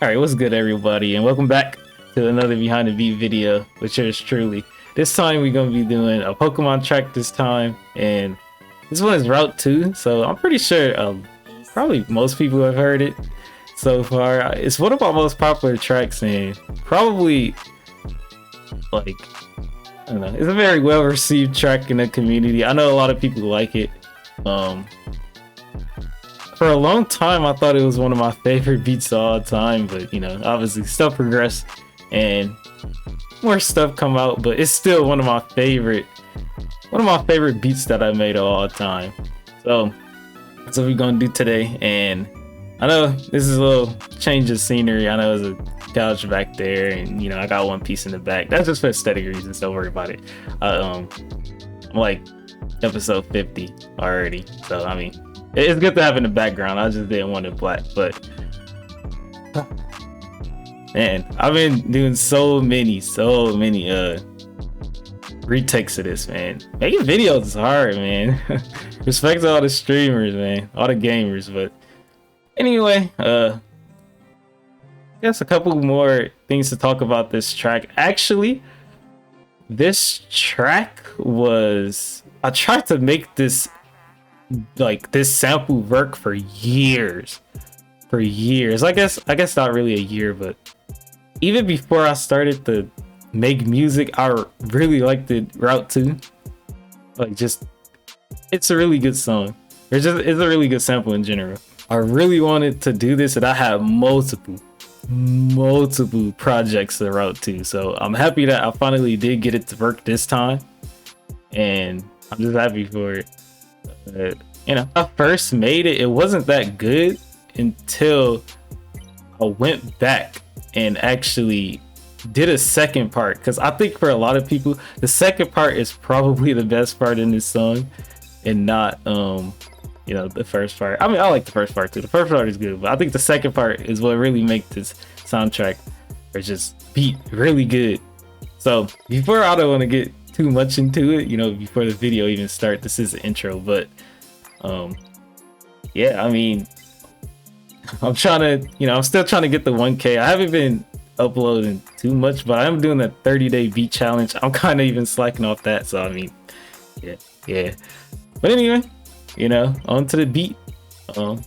Alright, what's good everybody, and welcome back to another Behind the Beat video with yours truly. This time we're going to be doing a Pokemon track this time, and this one is Route 2, so I'm pretty sure probably most people have heard it so far. It's one of our most popular tracks, and probably, like, I don't know, it's a very well received track in the community. I know a lot of people like it. For a long time, I thought it was one of my favorite beats of all time, but you know, obviously stuff progressed and more stuff come out, but it's still one of my favorite beats that I made of all time. So that's what we're gonna do today. And I know this is a little change of scenery. I know there's a couch back there, and you know, I got one piece in the back. That's just for aesthetic reasons. Don't worry about it. I'm like episode 50 already, so I mean, it's good to have in the background. I just didn't want it black, but man, I've been doing so many retakes of this, man. Making videos is hard, man. Respect to all the streamers, man, all the gamers. But anyway, guess a couple more things to talk about this track. Actually, this track was, I tried to make this sample work for years. I guess not really a year, but even before I started to make music, I really liked the Route 2. Like, just, it's a really good song. It's a really good sample in general. I really wanted to do this, and I had multiple projects to Route 2, so I'm happy that I finally did get it to work this time, and I'm just happy for it. You know, I first made it, it wasn't that good until I went back and actually did a second part, because I think for a lot of people the second part is probably the best part in this song, and not you know, the first part. I mean, I like the first part too. The first part is good, but I think the second part is what really makes this soundtrack or just beat really good. So before, I don't want to get too much into it, you know, before the video even starts. This is the intro, but yeah, I mean, I'm trying to, you know, I'm still trying to get the 1K. I haven't been uploading too much, but I am doing that 30-day beat challenge. I'm kind of even slacking off that, so I mean, yeah. But anyway, you know, on to the beat. All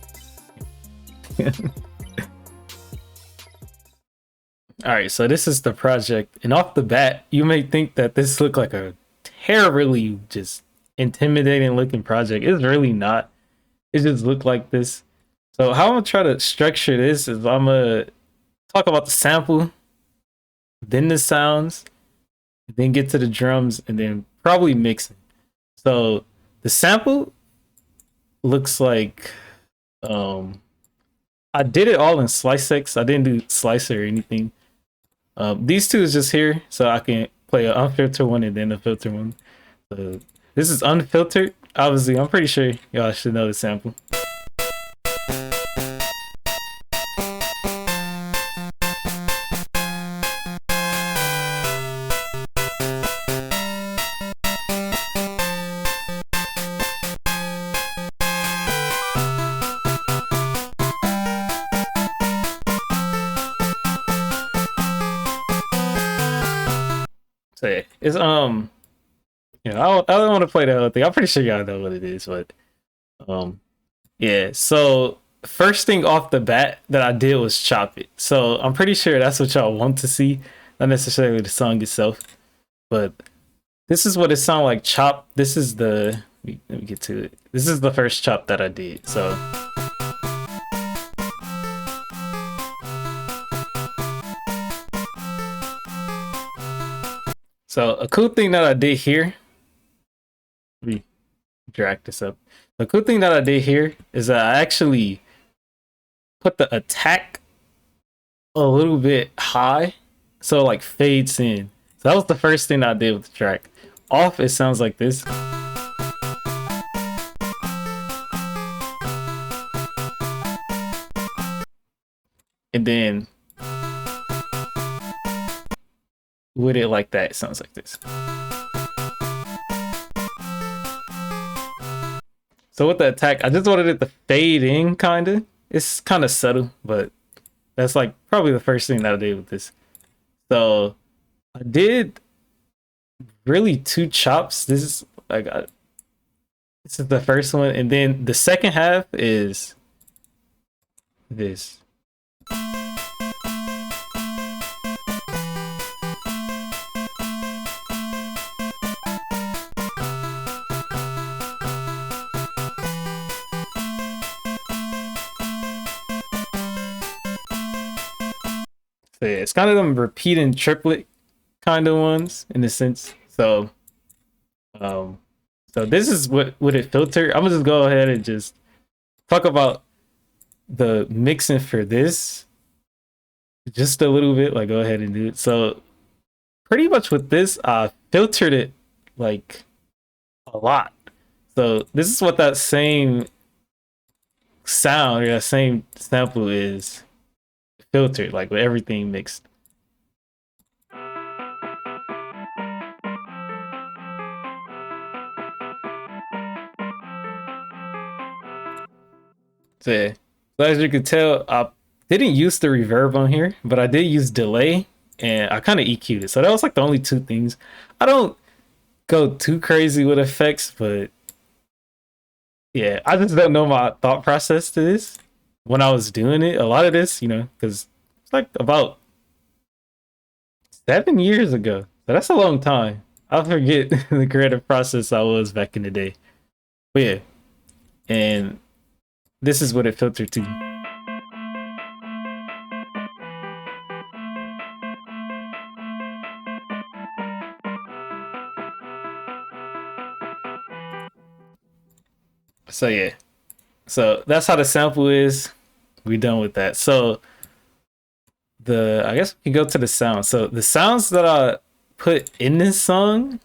right, so this is the project, and off the bat, you may think that this looked like a terribly just intimidating looking project. It's really not. It just looked like this. So how I'm gonna try to structure this is I'm gonna talk about the sample, then the sounds, then get to the drums, and then probably mixing. So the sample looks like I did it all in SliceX. I didn't do slicer or anything. These two is just here, so I can play an unfiltered one and then a filtered one. So this is unfiltered. Obviously, I'm pretty sure y'all should know the sample. So yeah, it's you know, I don't want to play the whole thing. I'm pretty sure y'all know what it is, but yeah. So first thing off the bat that I did was chop it. So I'm pretty sure that's what y'all want to see, not necessarily the song itself, but this is what it sounds like chopped. This is the, let me get to it. This is the first chop that I did. So a cool thing that I did here, let me drag this up. The cool thing that I did here is that I actually put the attack a little bit high, so it like fades in. So that was the first thing I did with the track. Off, it sounds like this. And then with it like that, it sounds like this. So with the attack, I just wanted it to fade in, kinda. It's kind of subtle, but That's like probably the first thing that I did with this. So I did really two chops. This is like this is the first one, and then the second half is this. So yeah, it's kind of them repeating triplet kind of ones in a sense. So um so this is what would it filter. I'm gonna just go ahead and just talk about the mixing for this just a little bit. Like, go ahead and do it. So pretty much with this, I filtered it like a lot. So this is what that same sound or that same sample is filtered, like with everything mixed. So, yeah. So as you can tell, I didn't use the reverb on here, but I did use delay and I kind of EQ'd it. So that was like the only two things. I don't go too crazy with effects, but yeah, I just don't know my thought process to this when I was doing it. A lot of this, you know, because it's like about 7 years ago. So that's a long time. I forget the creative process I was back in the day. But yeah, and this is what it filtered to. So yeah, so that's how the sample is. We done with that. So I guess we can go to the sound. So the sounds that I put in this song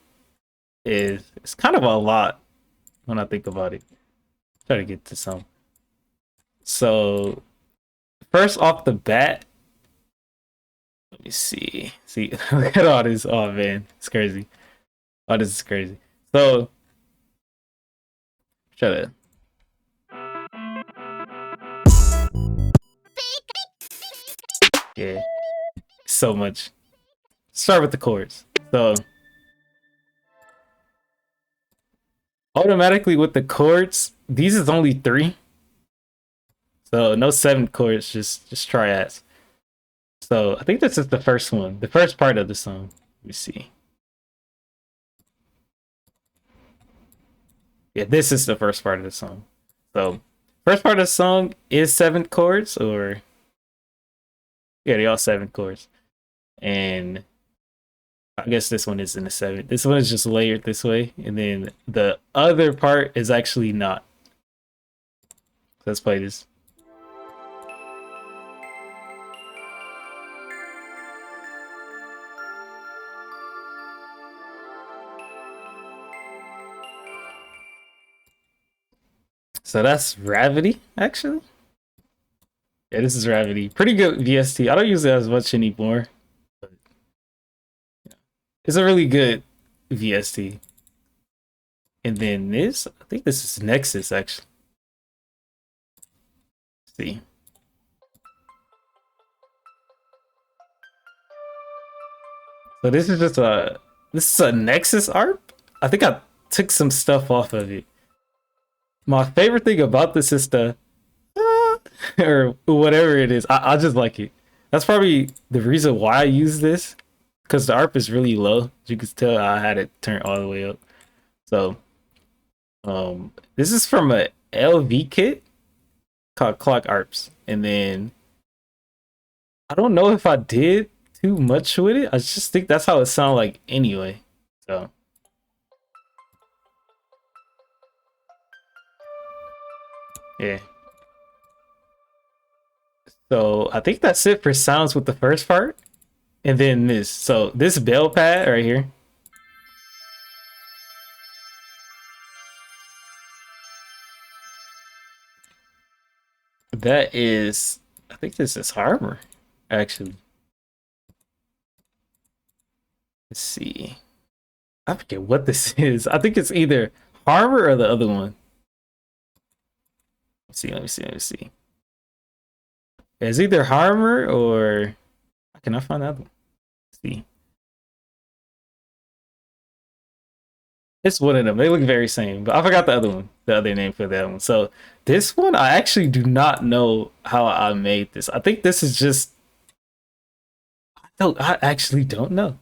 is it's kind of a lot when I think about it. Try to get to some. So first off the bat, let me see. See, look at all this. Oh man, it's crazy. Oh, this is crazy. So try to. Yeah, so much. Start with the chords. So automatically with the chords, these is only 3. So no 7 chords, just triads. So I think this is the first one, the first part of the song. Let me see. Yeah, this is the first part of the song. So first part of the song is 7 chords, or yeah, they all 7 chords. And I guess this one is in the 7. This one is just layered this way, and then the other part is actually not. Let's play this. So that's Gravity, actually. Yeah, this is Gravity. Pretty good VST. I don't use it as much anymore. But yeah. It's a really good VST. And then this, I think this is Nexus, actually. Let's see. So this is a Nexus ARP. I think I took some stuff off of it. My favorite thing about this is the or whatever it is. I just like it. That's probably the reason why I use this, because the ARP is really low. As you can tell, I had it turned all the way up. So this is from a LV kit called Clock ARPs. And then I don't know if I did too much with it. I just think that's how it sounds like anyway. So yeah. So I think that's it for sounds with the first part. And then this. So this bell pad right here. That is, I think this is Harbor, actually. Let's see. I forget what this is. I think it's either Harbor or the other one. Let me see. It's either Harmer or I cannot find that one. Let's see. It's one of them. They look very same, but I forgot the other one, the other name for that one. So this one, I actually do not know how I made this. I think this is just I actually don't know.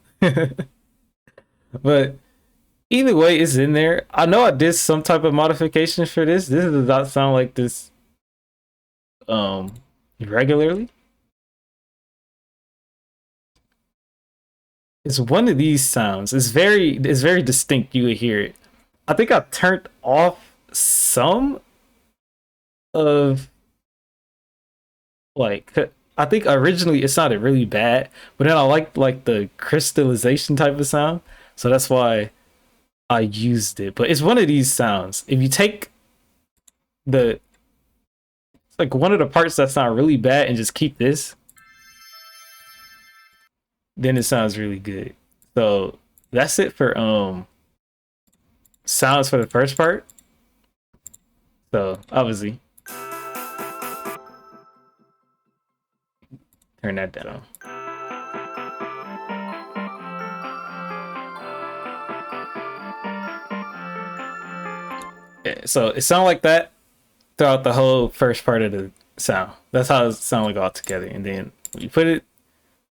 But either way, it's in there. I know I did some type of modification for this. This does not sound like this um regularly. It's one of these sounds. It's very distinct. You would hear it. I think I turned off some of like I think originally it sounded really bad, but then I liked like the crystallization type of sound, so that's why I used it. But it's one of these sounds. If you take the like one of the parts that sound really bad and just keep this, then it sounds really good. So that's it for sounds for the first part. So obviously turn that down. Yeah, so it sounded like that throughout the whole first part of the sound. That's how it sounded like all together. And then when you put it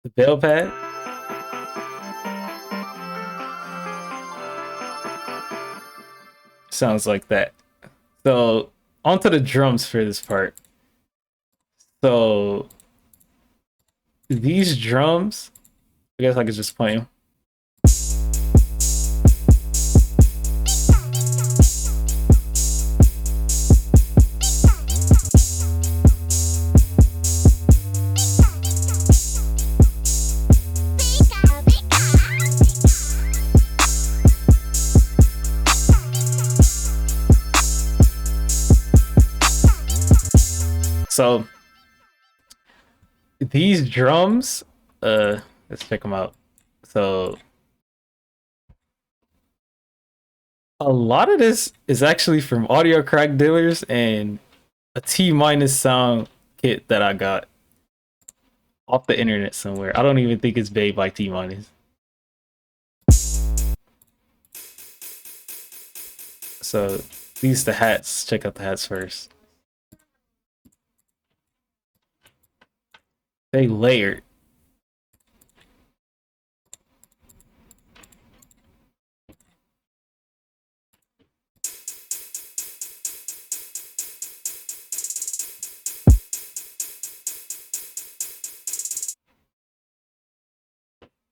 the bell pad, sounds like that. So onto the drums for this part. So these drums, I guess I could just play them. So these drums, let's check them out. So a lot of this is actually from audio crack dealers and a T minus sound kit that I got off the internet somewhere. I don't even think it's made by T minus. So these the hats. Check out the hats first. They layered.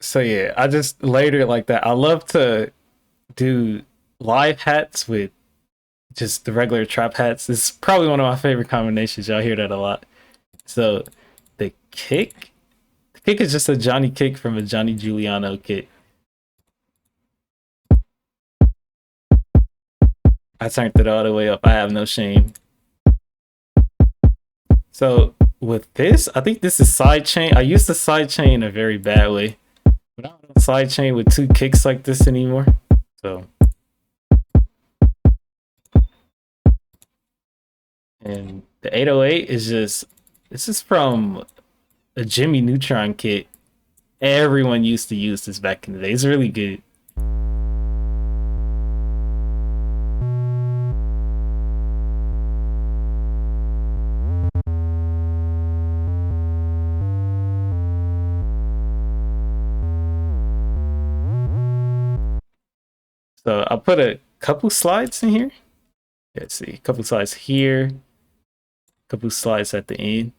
So yeah, I just layered it like that. I love to do live hats with just the regular trap hats. It's probably one of my favorite combinations. Y'all hear that a lot. So the kick is just a Johnny kick from a Johnny Giuliano kit. I turned it all the way up. I have no shame. So with this, I think this is side chain. I used the side chain in a very bad way, but I don't side chain with two kicks like this anymore. So, and the 808 is just this is from a Jimmy Neutron kit. Everyone used to use this back in the day. It's really good. So I'll put a couple slides in here. Let's see, a couple slides here, a couple slides at the end.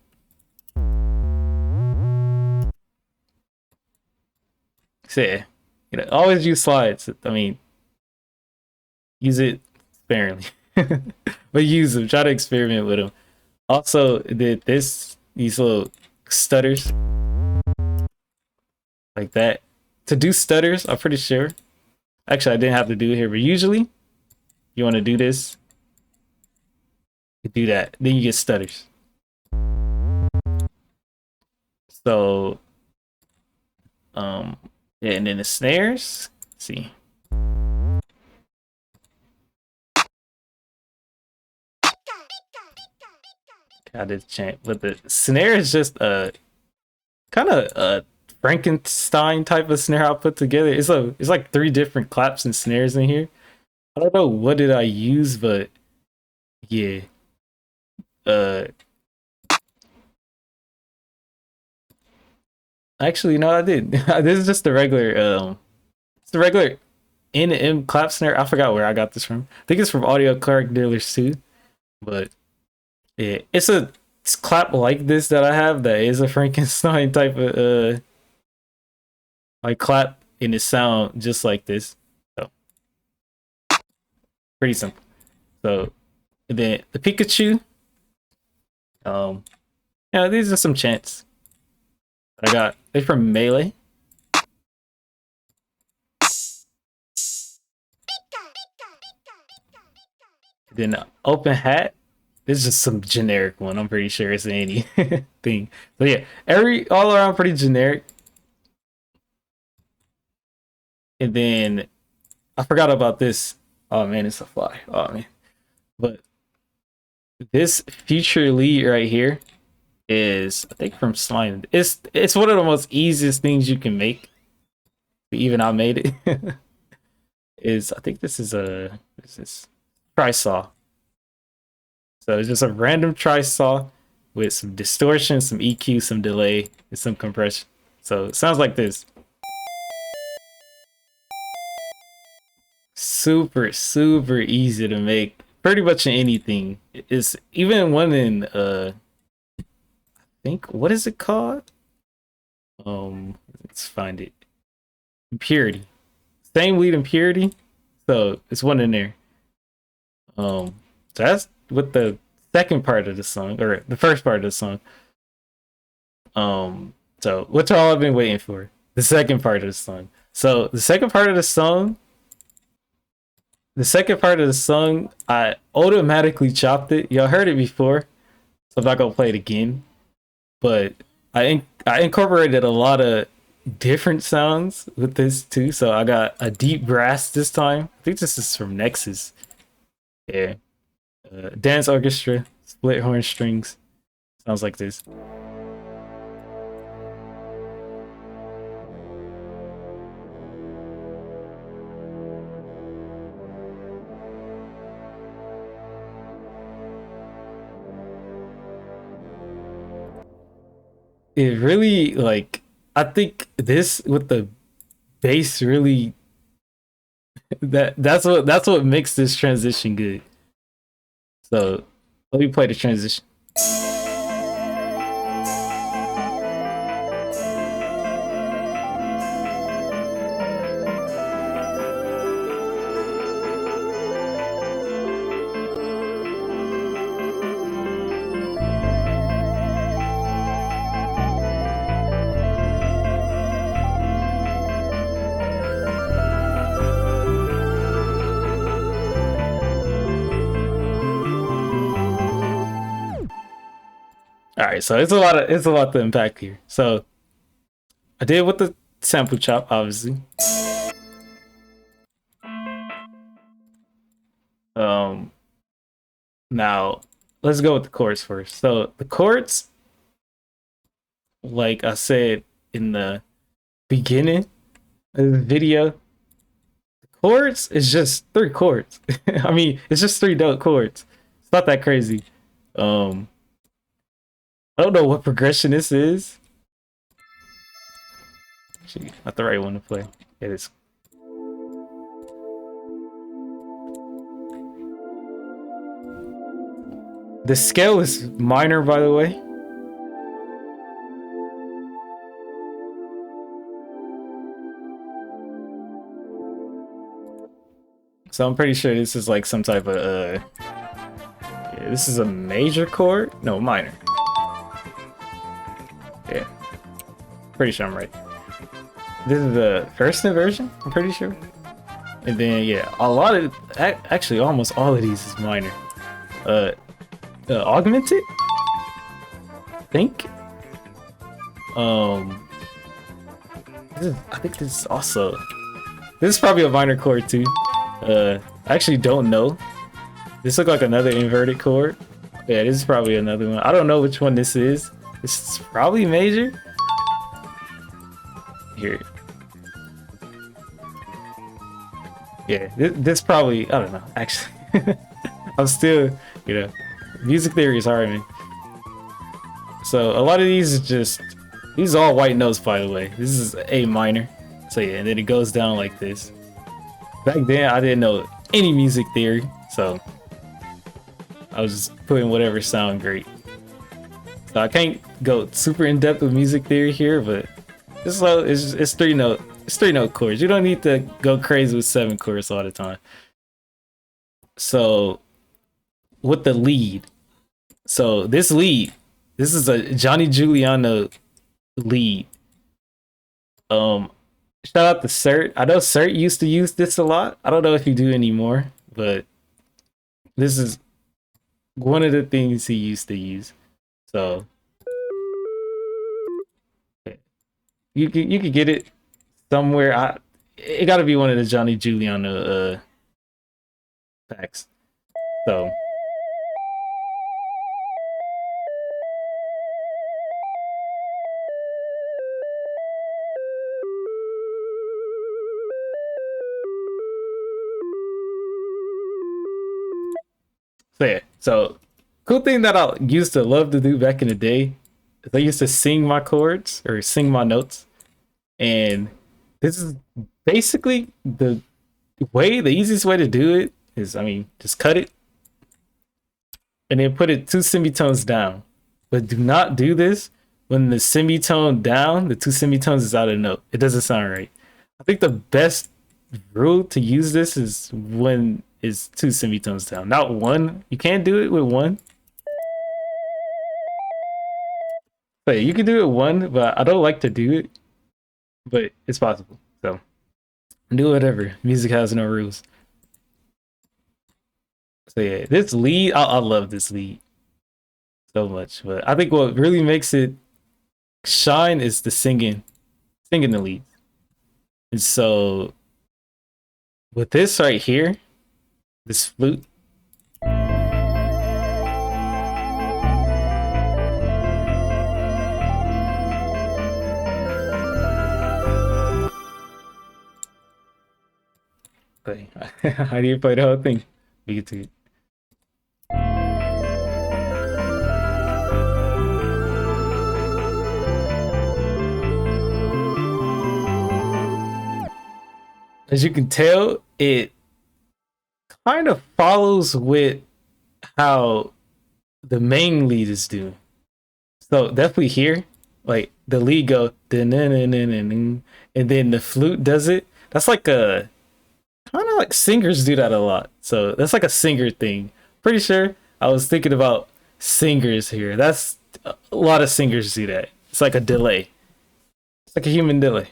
So yeah, you know, always use slides. I mean, use it sparingly, but use them. Try to experiment with them. Also, did these little stutters like that to do stutters. I'm pretty sure. Actually, I didn't have to do it here, but usually you want to do this. You do that, then you get stutters. So, yeah, and then the snares. Let's see. I did chant, but the snare is just a kind of a Frankenstein type of snare I put together. It's like 3 different claps and snares in here. I don't know what did I use, but yeah. Actually, no, I did. This is just the regular it's the regular N M clap snare. I forgot where I got this from. I think it's from Audio Card Dealers too. But yeah, it's a clap like this that I have that is a Frankenstein type of like clap, and it sound just like this. So pretty simple. So then the Pikachu. Yeah, these are some chants I got. They're from Melee. Then Open Hat. This is just some generic one. I'm pretty sure it's anything. So yeah, all around pretty generic. And then I forgot about this. Oh man, it's a fly. Oh man. But this future lead right here is, I think, from Slime. It's one of the most easiest things you can make. Even I made it. I think this is tri-saw. So it's just a random tri-saw with some distortion, some EQ, some delay, and some compression. So it sounds like this. Super easy to make. Pretty much in anything. It's even one in I think, what is it called? Let's find it. Impurity. Same lead Impurity. So it's one in there. So that's with the second part of the song, or the first part of the song. So what's all I've been waiting for? The second part of the song. So the second part of the song, I automatically chopped it. Y'all heard it before, so I'm not gonna play it again. But I incorporated a lot of different sounds with this too. So I got a deep brass this time. I think this is from Nexus. Yeah. Dance orchestra, split horn strings. Sounds like this. It really, like, I think this with the bass really that's what makes this transition good. So let me play the transition. All right, so it's a lot to unpack here. So I did with the sample chop, obviously. Now let's go with the chords first. So the chords, like I said in the beginning of the video, the chords is just 3 chords. I mean, it's just 3 dope chords. It's not that crazy. I don't know what progression this is. Actually, not the right one to play. It is. The scale is minor, by the way. So I'm pretty sure this is like some type of yeah, this is a major chord? No, minor. Yeah. Pretty sure I'm right. This is the first inversion, I'm pretty sure. And then yeah, a lot of actually almost all of these is minor. Augmented? I think. I think this is also, this is probably a minor chord too. I actually don't know. This looks like another inverted chord. Yeah, this is probably another one. I don't know which one this is. This is probably major. Here. Yeah, this probably, I don't know, actually. I'm still, you know, music theory is hard, man. So a lot of these are just, these are all white notes, by the way. This is A minor. So yeah, and then it goes down like this. Back then, I didn't know any music theory, so I was just putting whatever sound great. So I can't go super in depth with music theory here, but it's 3-note chords. You don't need to go crazy with 7 chords all the time. So with the lead, so this is a Johnny Giuliano lead. Shout out to Cert. I know Cert used to use this a lot. I don't know if you do anymore, but this is one of the things he used to use. So you could get it somewhere. It got to be one of the Johnny Giuliano packs. So yeah. So cool thing that I used to love to do back in the day is I used to sing my chords or sing my notes, and this is basically the easiest way to do it is, I mean, just cut it and then put it 2 semitones down. But do not do this when the semitone down, the 2 semitones is out of note. It doesn't sound right. I think the best rule to use this is when it's 2 semitones down, not 1. You can't do it with 1. But you can do it 1, but I don't like to do it. But it's possible. So do whatever. Music has no rules. So yeah, this lead, I love this lead so much. But I think what really makes it shine is the singing the lead. And so with this right here, this flute, okay. How do you play the whole thing? We get to it. As you can tell, it kind of follows with how the main lead is doing. So definitely here, like the lead go, and then the flute does it. That's like a kind of like singers do that a lot. So that's like a singer thing. Pretty sure I was thinking about singers here. That's a lot of singers do that. It's like a delay. It's like a human delay.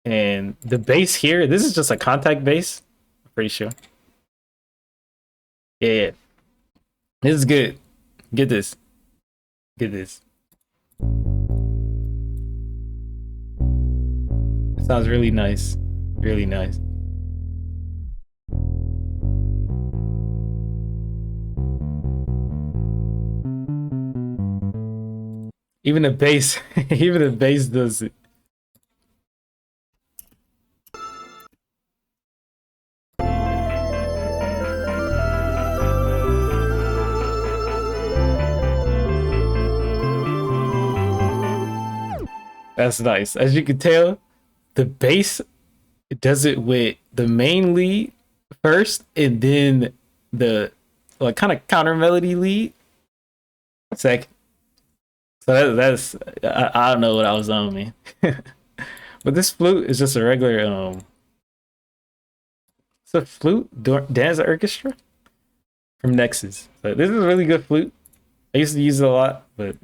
And the bass here, this is just a contact bass. I'm pretty sure. Yeah. This is good. Get this. Get this. It sounds really nice. Really nice. Even the bass, even the bass does it. That's nice. As you can tell, the bass does it with the main lead first, and then the like kind of counter melody lead second. So that's I don't know what I was on, man. But this flute is just a regular it's a flute dance orchestra from Nexus. So this is a really good flute. I used to use it a lot, but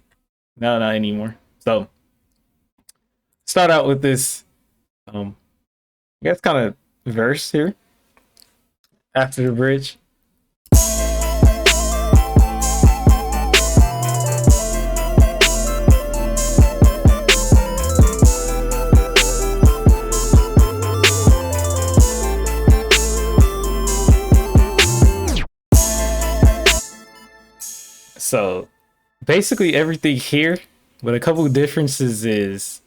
now not anymore. So start out with this I guess kind of verse here after the bridge. So basically everything here, but a couple of differences is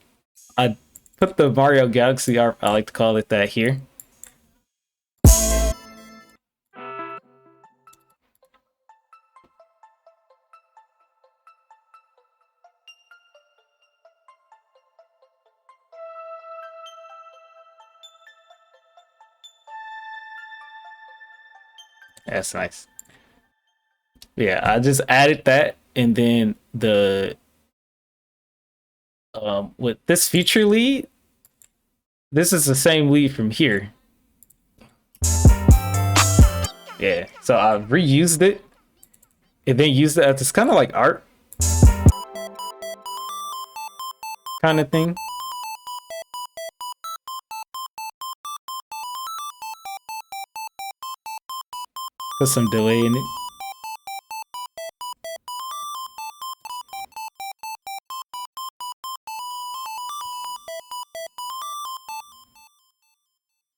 I put the Mario Galaxy art, I like to call it that here. That's nice. Yeah, I just added that, and then the with this feature lead, this is the same lead from here. Yeah, so I reused it and then used it as this kind of like art kind of thing. Put some delay in it.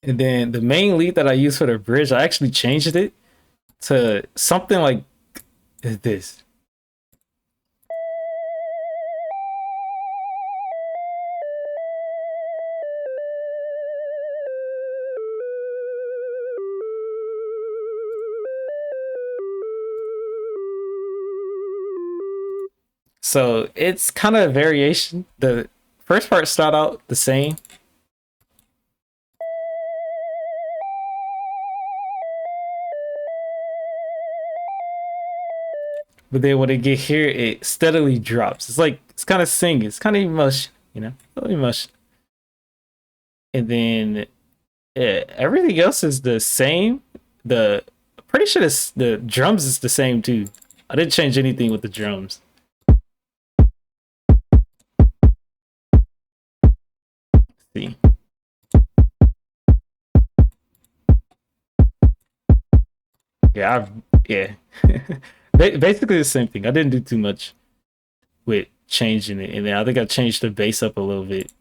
And then the main lead that I use for the bridge, I actually changed it to something like this. So it's kind of a variation. The first part start out the same. But then when they get here, it steadily drops. It's like, it's kind of singing. It's kind of emotion, you know? A little emotion. And then yeah, everything else is the same. Pretty sure the drums is the same too. I didn't change anything with the drums. See. Yeah. Basically the same thing. I didn't do too much with changing it, and then I think I changed the bass up a little bit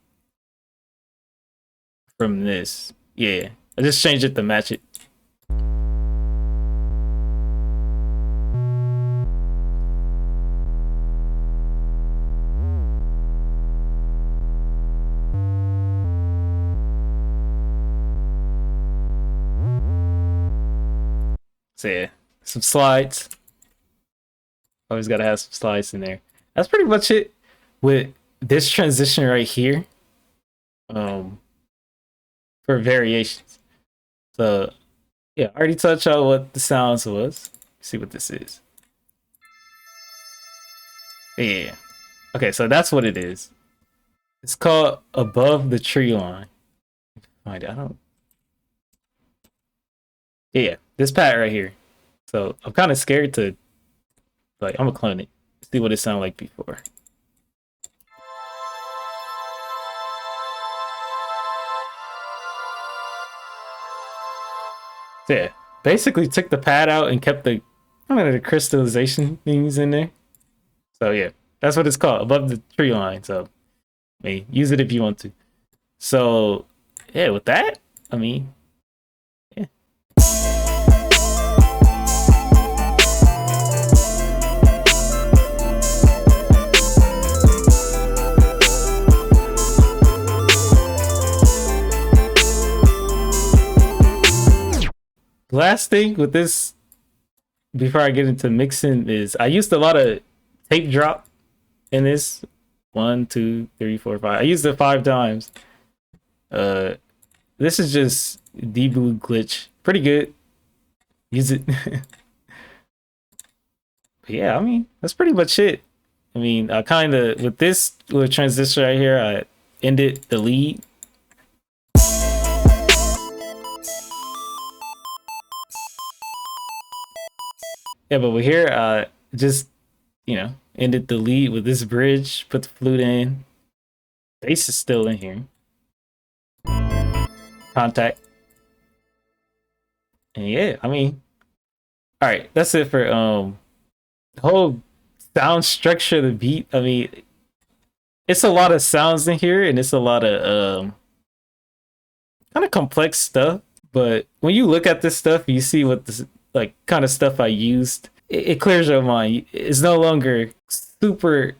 from this. Yeah, I just changed it to match it. So yeah, some slides. Always gotta have some slides in there. That's pretty much it with this transition right here. For variations. So yeah, I already touched on what the sounds was. Let's see what this is. Yeah. Okay, so that's what it is. It's called Above the Tree Line. Find it. I don't. Yeah, this pad right here. So I'm kind of scared to, like, I'm gonna clone it. See what it sounded like before. So yeah, basically took the pad out and kept the the crystallization things in there. So yeah, that's what it's called, Above the Tree Line. So I mean, use it if you want to. So yeah, with that, I mean, yeah. Last thing with this, before I get into mixing, is I used a lot of tape drop in this. 1, 2, 3, 4, 5. I used it 5 times. This is just D-Blue glitch. Pretty good. Use it. Yeah, I mean, that's pretty much it. I mean, I kind of, with this little transition right here, I ended the lead. Yeah, but we're here, just, ended the lead with this bridge, put the flute in. Bass is still in here. Contact. And yeah, I mean, all right, that's it for the whole sound structure of the beat. I mean, it's a lot of sounds in here, and it's a lot of kind of complex stuff. But when you look at this stuff, you see what this like kind of stuff I used. it clears your mind. It's no longer super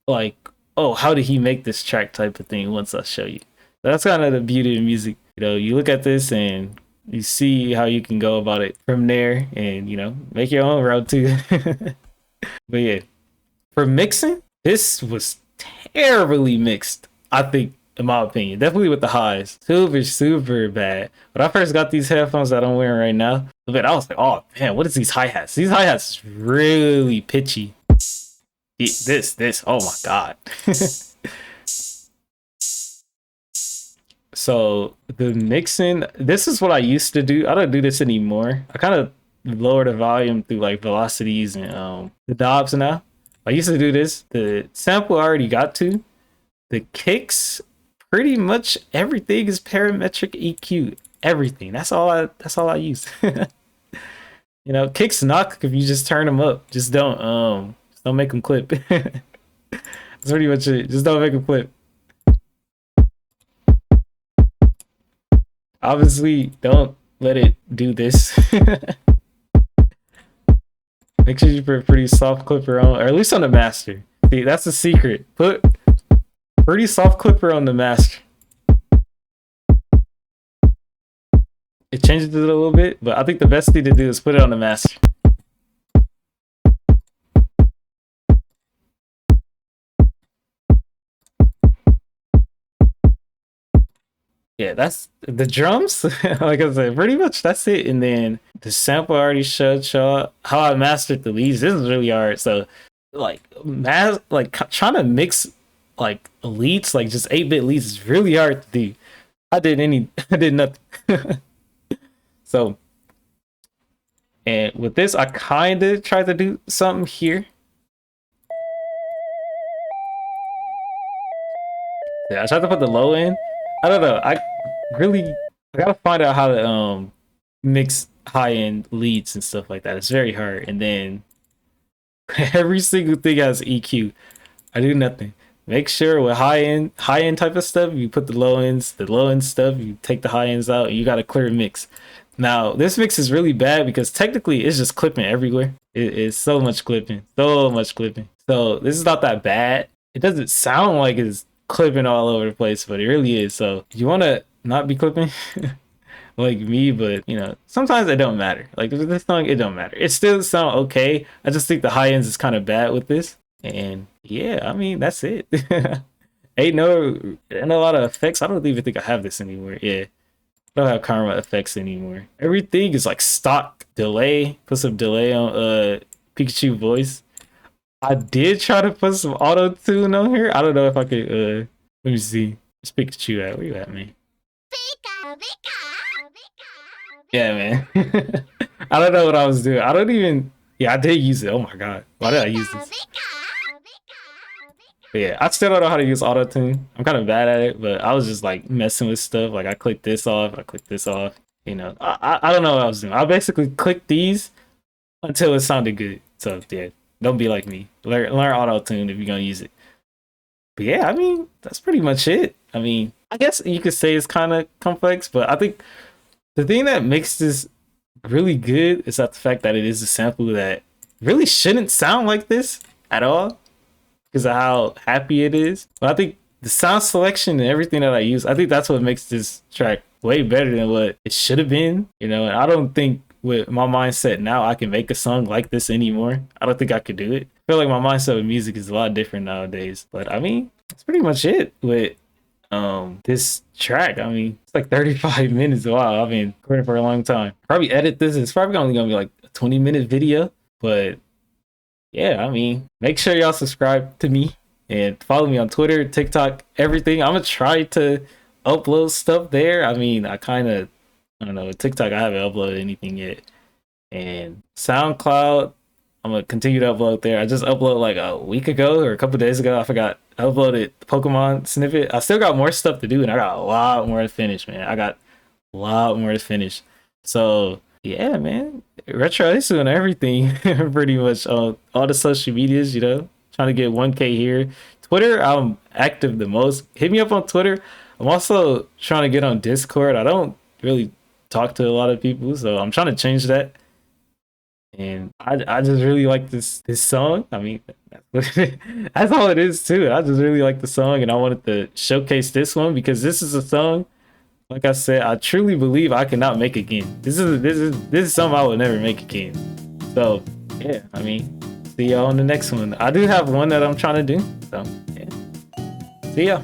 like, oh, how did he make this track type of thing once I show you. That's kind of the beauty of music. You look at this and you see how you can go about it from there and, make your own route too. But yeah, for mixing, this was terribly mixed, I think, in my opinion. Definitely with the highs. Super, super bad. When I first got these headphones that I'm wearing right now, I was like, oh man, what is these hi-hats? These hi-hats is really pitchy. This, oh my god. So the mixing, this is what I used to do. I don't do this anymore. I kind of lower the volume through like velocities and the knobs now. I used to do this. The sample I already got to. The kicks, pretty much everything is parametric EQ. Everything. That's all I use. Kicks knock if you just turn them up. Just don't make them clip. That's pretty much it. Just don't make them clip. Obviously, don't let it do this. Make sure you put a pretty soft clipper on, or at least on the master. See, that's the secret. Put pretty soft clipper on the master. It changes it a little bit, but I think the best thing to do is put it on the master. Yeah, that's the drums. Like I said, pretty much that's it. And then the sample I already showed y'all how I mastered the leads. This is really hard. So like trying to mix like leads, like just 8-bit leads is really hard to do. I did nothing. So, and with this, I kind of tried to do something here. Yeah, I tried to put the low in. I don't know. I gotta find out how to mix high end leads and stuff like that. It's very hard. And then every single thing has EQ. I do nothing. Make sure with high end type of stuff, you put the low end stuff, you take the high ends out, and you got a clear mix. Now, this mix is really bad because technically it's just clipping everywhere. It is so much clipping. So this is not that bad. It doesn't sound like it's clipping all over the place, but it really is. So you want to not be clipping like me, but sometimes it don't matter. Like with this song, it don't matter. It still sound okay. I just think the high ends is kind of bad with this. And yeah, I mean, that's it. Ain't a lot of effects. I don't even think I have this anymore. Yeah, I don't have camera effects anymore. Everything is like stock delay. Put some delay on Pikachu voice. I did try to put some auto tune on here. I don't know if I could. Let me see. Where's Pikachu at? Where you at, man? Yeah, man. I don't know what I was doing. I don't even. Yeah, I did use it. Oh my god, why did I use this? But yeah, I still don't know how to use auto tune. I'm kind of bad at it, but I was just like messing with stuff. Like I clicked this off. I clicked this off. I don't know what I was doing. I basically clicked these until it sounded good. So yeah. Don't be like me. Learn auto tune if you're gonna use it. But yeah, I mean, that's pretty much it. I mean, I guess you could say it's kind of complex, but I think the thing that makes this really good is that the fact that it is a sample that really shouldn't sound like this at all because of how happy it is. But I think the sound selection and everything that I use, I think that's what makes this track way better than what it should have been. And I don't think with my mindset now I can make a song like this anymore. I don't think I could do it. I feel like my mindset with music is a lot different nowadays. But I mean, that's pretty much it with this track. I mean, it's like 35 minutes. Wow, I've been recording for a long time. Probably edit this. It's probably only gonna be like a 20-minute video. But yeah, I mean, make sure y'all subscribe to me and follow me on Twitter, TikTok, everything. I'm gonna try to upload stuff there. I mean, I don't know, TikTok, I haven't uploaded anything yet. And SoundCloud, I'm gonna continue to upload there. I just uploaded like a week ago or a couple days ago. I forgot. I uploaded the Pokemon snippet. I still got more stuff to do, and I got a lot more to finish, man. I got a lot more to finish. So yeah, man, RetroAisu and everything, pretty much on all the social medias. Trying to get 1K here. Twitter, I'm active the most. Hit me up on Twitter. I'm also trying to get on Discord. I don't really talk to a lot of people, so I'm trying to change that. and I just really like this song. I mean, that's all it is too. I just really like the song, and I wanted to showcase this one because this is a song. Like I said, I truly believe I cannot make again. This is something I would never make again. So yeah, I mean, see y'all on the next one. I do have one that I'm trying to do. So yeah, see ya.